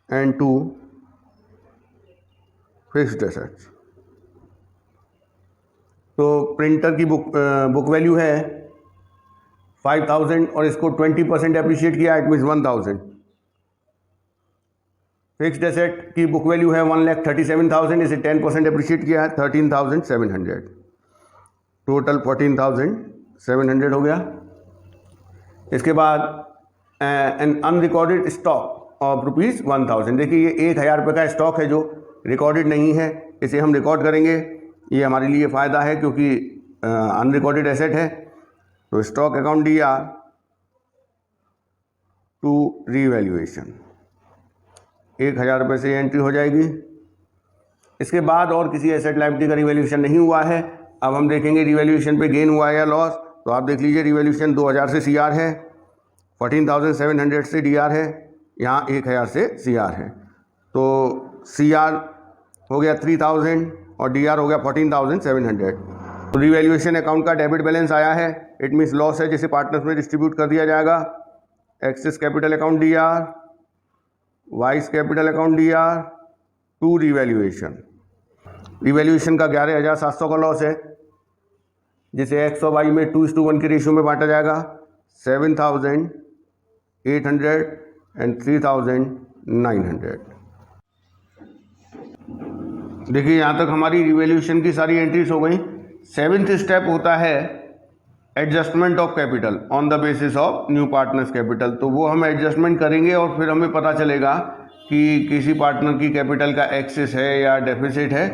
and to fixed assets. तो प्रिंटर की बुक वैल्यू है 5,000 और इसको 20% एप्रिशिएट किया, इट मीन्स 1,000। फिक्स्ड एसेट की बुक वैल्यू है 1,37,000, इसे 10% एप्रिशिएट किया है 13,700। टोटल 14,700 हो गया। इसके बाद एन अनरिकॉर्डेड स्टॉक ऑफ ₹1,000। देखिए ये 1,000 रुपये का स्टॉक है जो रिकॉर्डेड नहीं है, इसे हम रिकॉर्ड करेंगे। ये हमारे लिए फ़ायदा है क्योंकि अनरिकॉर्डेड एसेट है। तो stock account DR to revaluation 1,000 रुपये से एंट्री हो जाएगी। इसके बाद और किसी एसेट लायबिलिटी का रिवैल्यूएशन नहीं हुआ है। अब हम देखेंगे रिवैल्यूएशन पे गेन हुआ है या लॉस। तो आप देख लीजिए रिवैल्यूएशन 2,000 से CR है, 14,700 से DR है, यहाँ 1,000 से CR है। तो CR हो गया 3,000 और DR हो गया 14,700। तो रिवैल्यूएशन अकाउंट का डेबिट बैलेंस आया है, इट मीन्स लॉस है जिसे पार्टनर्स में डिस्ट्रीब्यूट कर दिया जाएगा। X's capital account DR, Y's capital account DR to revaluation. Revaluation का 11,700 का लॉस है जिसे X और Y में 2:1 के रेशियो में बांटा जाएगा। 7,800 एंड 3,900। देखिए यहाँ तक हमारी रिवैल्यूएशन की सारी एंट्रीज हो गई। 7th स्टेप होता है adjustment of capital on the basis of new partners capital. तो वो हम एडजस्टमेंट करेंगे और फिर हमें पता चलेगा कि किसी पार्टनर की कैपिटल का एक्सेस है या डेफिसिट है,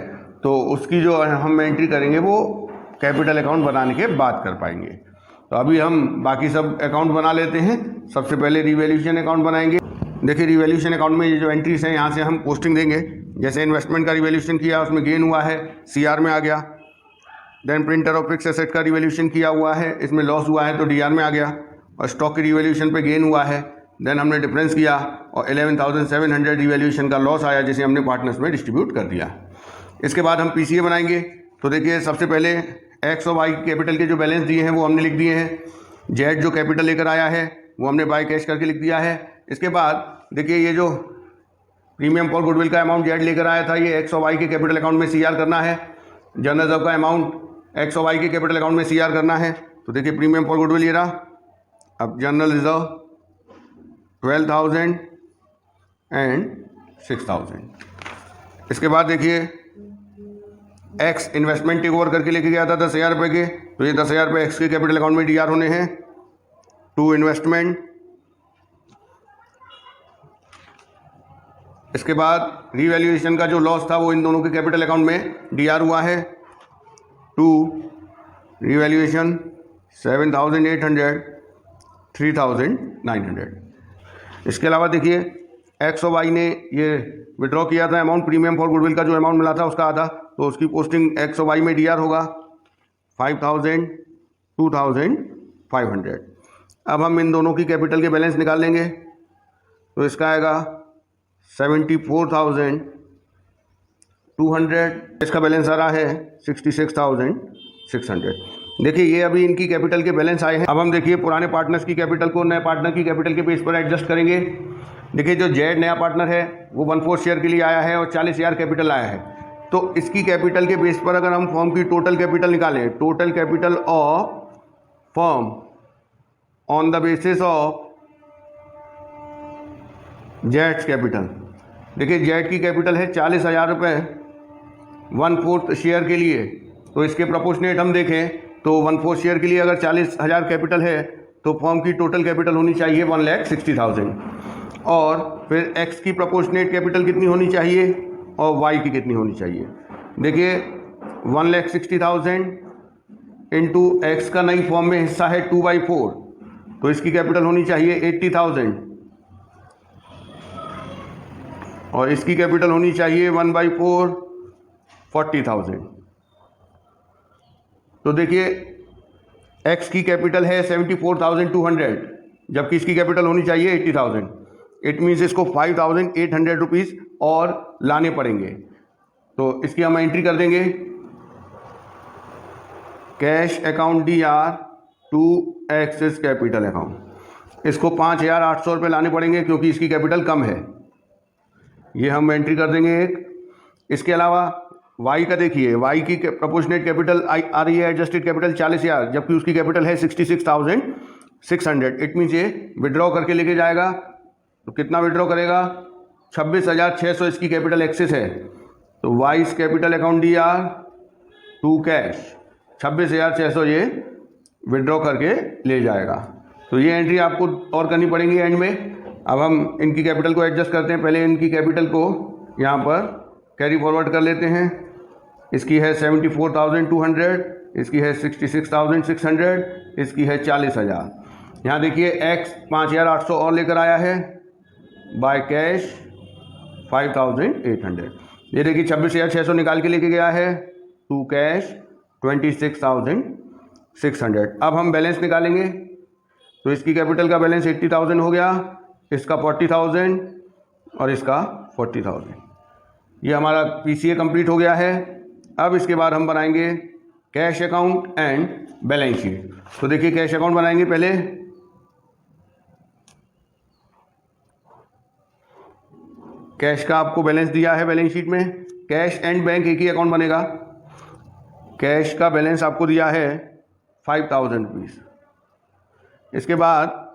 तो उसकी जो हम एंट्री करेंगे वो कैपिटल अकाउंट बनाने के बाद कर पाएंगे। तो अभी हम बाकी सब अकाउंट बना लेते हैं। सबसे पहले रिवैल्यूएशन अकाउंट बनाएंगे। देखिए रिवैल्यूएशन अकाउंट में ये जो एंट्रीज हैं यहाँ से हम पोस्टिंग देंगे। जैसे इन्वेस्टमेंट का रिवैल्यूएशन किया, उसमें गेन हुआ है, CR में आ गया। Then printer of fix asset का रिवैल्यूएशन किया हुआ है, इसमें लॉस हुआ है तो DR में आ गया। और स्टॉक की रिवैल्यूएशन पे गेन हुआ है, देन हमने डिफरेंस किया और 11,700 रिवैल्यूएशन का लॉस आया जिसे हमने पार्टनर्स में डिस्ट्रीब्यूट कर दिया। इसके बाद हम PCA बनाएंगे। तो देखिए सबसे पहले X और Y कैपिटल के जो बैलेंस दिए हैं वो हमने लिख दिए हैं। Z जो कैपिटल लेकर आया है वो हमने बाय कैश करके लिख दिया है। इसके बाद देखिए ये जो प्रीमियम फॉर गुडविल का अमाउंट Z लेकर आया था ये X और Y के कैपिटल अकाउंट में CR करना है। जनरल रिजर्व का अमाउंट X और Y के कैपिटल अकाउंट में CR करना है। तो देखिए प्रीमियम फॉर गुडविल ये रहा। अब जनरल रिजर्व 12,000 एंड 6,000। इसके बाद देखिए X इन्वेस्टमेंट टेक ओवर करके लेके गया था 10,000 रुपये के, तो ये 10,000 रुपये X के कैपिटल अकाउंट में DR होने हैं टू इन्वेस्टमेंट। इसके बाद रिवैल्यूएशन का जो लॉस था वो इन दोनों के कैपिटल अकाउंट में DR हुआ है टू रिवैल्यूएशन 7,800 3,900। इसके अलावा देखिए X और Y ने ये विड्रॉ किया था अमाउंट, प्रीमियम फॉर गुडविल का जो अमाउंट मिला था उसका आधा, तो उसकी पोस्टिंग X और Y में DR होगा 5,000 2,500। अब हम इन दोनों की कैपिटल के बैलेंस निकाल लेंगे। तो इसका आएगा 74,200, इसका बैलेंस आ रहा है 66,600। देखिए ये अभी इनकी कैपिटल के बैलेंस आए हैं। अब हम देखिए पुराने पार्टनर्स की कैपिटल को नए पार्टनर की कैपिटल के बेस पर एडजस्ट करेंगे। देखिए जो Z नया पार्टनर है वो 1/4 शेयर के लिए आया है और 40,000 कैपिटल आया है। तो इसकी कैपिटल के बेस पर अगर हम फर्म की टोटल कैपिटल निकालें, total capital of firm on the basis of Z capital. देखिए Z की कैपिटल है 40,000 रुपये 1/4 शेयर के लिए। तो इसके प्रोपोर्शनेट हम देखें तो 1/4 शेयर के लिए अगर 40,000 कैपिटल है तो फर्म की टोटल कैपिटल होनी चाहिए 1,60,000। और फिर X की प्रोपोर्शनेट कैपिटल कितनी होनी चाहिए और Y की कितनी होनी चाहिए। देखिए 1,60,000 इंटू X का नई फॉर्म में हिस्सा है 2/4, तो इसकी कैपिटल होनी चाहिए 80,000 और इसकी कैपिटल होनी चाहिए 1/4 40,000। तो देखिए X की कैपिटल है 74,200 जबकि इसकी कैपिटल होनी चाहिए 80,000। इट मीन्स इसको 5,800 रुपीज़ और लाने पड़ेंगे। तो इसकी हम एंट्री कर देंगे cash account DR to X's capital account. इसको 5,800 रुपये लाने पड़ेंगे क्योंकि इसकी कैपिटल कम है, ये हम एंट्री कर देंगे एक। इसके अलावा Y का देखिए Y की प्रोपोर्शनेट कैपिटल आ रही है एडजस्टेड कैपिटल 40,000 जबकि उसकी कैपिटल है 66,600। इट मीन्स ये विड्रॉ करके लेके जाएगा। तो कितना विड्रॉ करेगा 26,600 इसकी कैपिटल एक्सेस है। तो Y's capital account DR to cash 26,600 ये विड्रॉ करके ले जाएगा। तो ये एंट्री आपको और करनी पड़ेगी एंड में। अब हम इनकी कैपिटल को एडजस्ट करते हैं। पहले इनकी कैपिटल को यहाँ पर कैरी फॉरवर्ड कर लेते हैं। इसकी है 74,200, इसकी है 66,600, इसकी है 40,000। यहाँ देखिए एक्स 5,800 और लेकर आया है बाय कैश 5,800। ये देखिए 26,600 निकाल के लेके गया है टू कैश 26,600। अब हम बैलेंस निकालेंगे। तो इसकी कैपिटल का बैलेंस 80,000 हो गया, इसका 40,000 और इसका 40,000। ये हमारा पीसीए कंप्लीट हो गया है। अब इसके बाद हम बनाएंगे cash account and balance sheet. तो देखिए कैश अकाउंट बनाएंगे पहले। कैश का आपको बैलेंस दिया है बैलेंस शीट में। कैश एंड बैंक एक ही अकाउंट बनेगा। कैश का बैलेंस आपको दिया है 5,000 रुपीज़। इसके बाद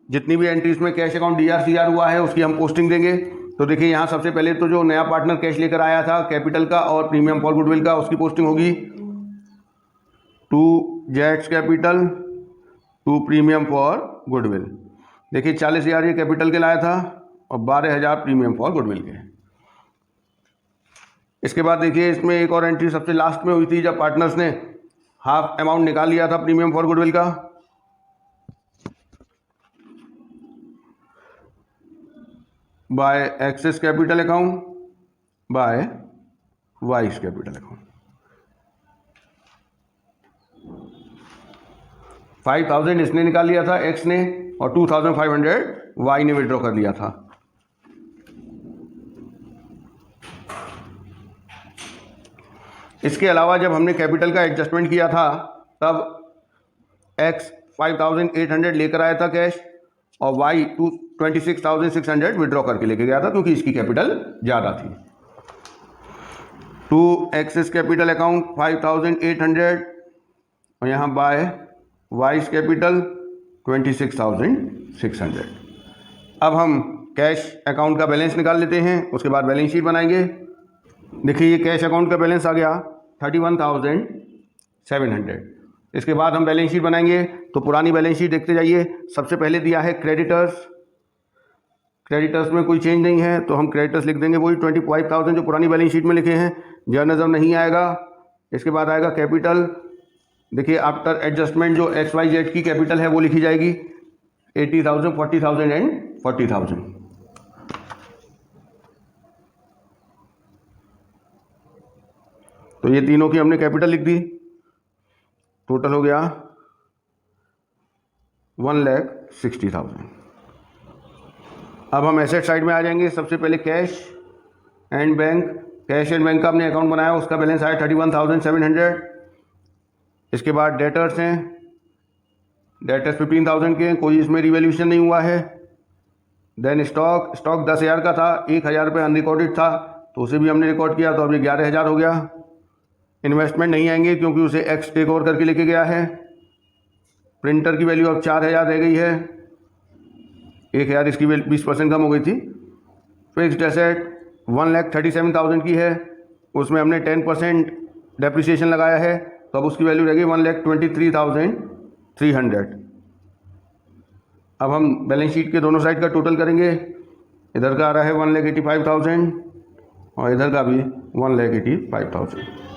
जितनी भी एंट्रीज में कैश अकाउंट DRCR हुआ है उसकी हम पोस्टिंग देंगे। तो देखिए यहाँ सबसे पहले तो जो नया पार्टनर कैश लेकर आया था कैपिटल का और प्रीमियम फॉर गुडविल का, उसकी पोस्टिंग होगी टू जेट्स capital to premium for goodwill. देखिए 40,000 ये कैपिटल के लाया था और 12,000 प्रीमियम फॉर गुडविल के। इसके बाद देखिए इसमें एक और एंट्री सबसे लास्ट में हुई थी जब पार्टनर्स ने हाफ अमाउंट निकाल लिया था प्रीमियम फॉर गुडविल का। Bye access capital account by vice capital account. 5,000 इसने निकाल लिया था एक्स ने और 2,500 वाई ने विड्रॉ कर लिया था। इसके अलावा जब हमने कैपिटल का एडजस्टमेंट किया था तब एक्स 5,800 लेकर आया था कैश और वाई 26,600 विड्रॉ करके लेके गया था क्योंकि इसकी कैपिटल ज़्यादा थी। टू एक्सेस कैपिटल अकाउंट 5,800 और यहाँ बाय वाइस कैपिटल 26,600। अब हम कैश अकाउंट का बैलेंस निकाल लेते हैं, उसके बाद बैलेंस शीट बनाएंगे। देखिए ये कैश अकाउंट का बैलेंस आ गया 31,700। इसके बाद हम बैलेंस शीट बनाएंगे। तो पुरानी बैलेंस शीट देखते जाइए। सबसे पहले दिया है क्रेडिटर्स। क्रेडिटर्स में कोई चेंज नहीं है तो हम क्रेडिटर्स लिख देंगे वही 25,000 जो पुरानी बैलेंस शीट में लिखे हैं। जर्नलिज्म नहीं आएगा। इसके बाद आएगा कैपिटल। देखिए आफ्टर एडजस्टमेंट जो XYZ की कैपिटल है वो लिखी जाएगी 80,000, 40,000 एंड 40,000। तो ये तीनों की हमने कैपिटल लिख दी। टोटल हो गया 1,60,000। अब हम एसेट साइड में आ जाएंगे। सबसे पहले cash and bank. Cash and bank का हमने अकाउंट बनाया, उसका बैलेंस आया 31,700। इसके बाद डेटर्स हैं। डेटर्स 15,000 के, कोई इसमें रिवैल्यूएशन नहीं हुआ है। देन स्टॉक 10,000 का था, 1,000 रुपये अनरिकॉर्डेड था तो उसे भी हमने रिकॉर्ड किया तो अब ये 11,000 हो गया। इन्वेस्टमेंट नहीं आएंगे क्योंकि उसे एक्स टेक ओवर करके लेके गया है। प्रिंटर की वैल्यू अब 4,000 रह गई है, 1,000 इसकी 20% कम हो गई थी। फिक्स्ड एसेट 1,37,000 की है, उसमें हमने 10% डेप्रिसिएशन लगाया है तो अब उसकी वैल्यू रह गई 1,23,300। अब हम बैलेंस शीट के दोनों साइड का टोटल करेंगे। इधर का आ रहा है 1,85,000 और इधर का भी 1,85,000।